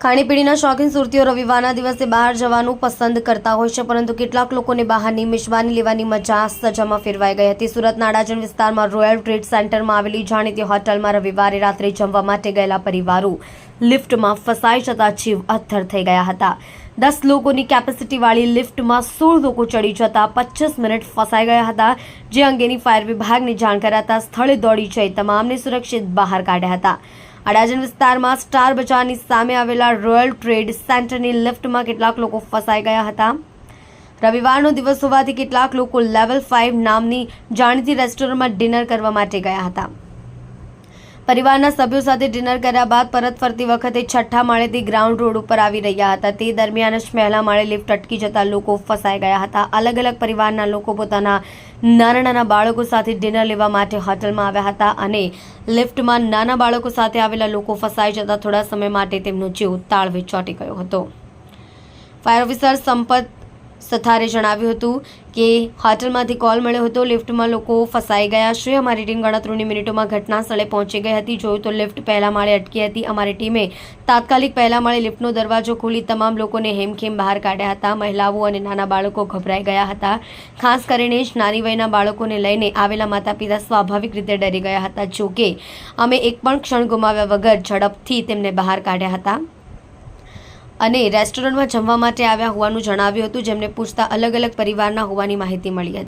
ખાણીપીણીના શોખીન સુરતીઓ રવિવારના દિવસે બહાર જવાનું પસંદ કરતા હોય છે, પરંતુ કેટલાક લોકોને બહારની મેજબાની લેવાની મજા સજામાં ફેરવાઈ ગઈ હતી। સુરતના અડાજણ વિસ્તારમાં રોયલ ટ્રેડ સેન્ટરમાં આવેલી જાણીતી હોટલમાં રવિવારે રાત્રે જમવા માટે ગયેલા પરિવારો લિફ્ટમાં ફસાઈ જતા જીવ અદ્ધર થઈ ગયા હતા। 10 લોકોની કેપેસિટીવાળી લિફ્ટમાં 16 લોકો ચડી જતા 25 મિનિટ ફસાઈ ગયા હતા, જે અંગેની ફાયર વિભાગને જાણ કરાતા સ્થળે દોડી જઈ તમામને સુરક્ષિત બહાર કાઢ્યા હતા। અડાજણ વિસ્તારમાં સ્ટાર બજારની સામે આવેલા રોયલ ટ્રેડ સેન્ટરની લિફ્ટમાં કેટલાક લોકો ફસાઈ ગયા હતા। રવિવારનો દિવસ હોવાથી કેટલાક લોકો લેવલ 5 નામની જાણીતી રેસ્ટોરન્ટમાં ડિનર કરવા માટે ગયા હતા। પરિવારના સભ્યો સાથે ડિનર કર્યા બાદ પરત ફરતી વખતે છઠ્ઠા માળેથી ગ્રાઉન્ડ રોડ ઉપર આવી રહ્યા હતા। તે દરમિયાન જ પહેલા માળે લિફ્ટ અટકી જતા લોકો ફસાઈ ગયા હતા। અલગ અલગ પરિવારના લોકો પોતાના નાના બાળકો સાથે ડિનર લેવા માટે હોટલમાં આવ્યા હતા અને લિફ્ટમાં નાના બાળકો સાથે આવેલા લોકો ફસાઈ જતા થોડા સમય માટે તેમનો જીવ તાળવે ચોંટી ગયો હતો। ફાયર ઓફિસર સંપત સથારે જણાવ્યું હતું કે હોટલમાંથી કોલ મળ્યો હતો, લિફ્ટમાં લોકો ફસાઈ ગયા છે। અમારી ટીમ ગણતરીની મિનિટોમાં ઘટના સ્થળે પહોંચી ગઈ હતી। જોયું તો લિફ્ટ પહેલા માળે અટકી હતી। અમારી ટીમે તાત્કાલિક પહેલા માળે લિફ્ટનો દરવાજો ખોલી તમામ લોકોને હેમખેમ બહાર કાઢ્યા હતા। મહિલાઓ અને નાના બાળકો ગભરાઈ ગયા હતા। ખાસ કરીને જ નાની વયના બાળકોને લઈને આવેલા માતા પિતા સ્વાભાવિક રીતે ડરી ગયા હતા। જો કે અમે એક પણ ક્ષણ ગુમાવ્યા વગર ઝડપથી તેમને બહાર કાઢ્યા હતા અને રેસ્ટોરન્ટમાં જમવા માટે આવ્યા હોવાનું જણાવ્યું હતું, જેમને પૂછતા અલગ અલગ પરિવારના હોવાની માહિતી મળી હતી।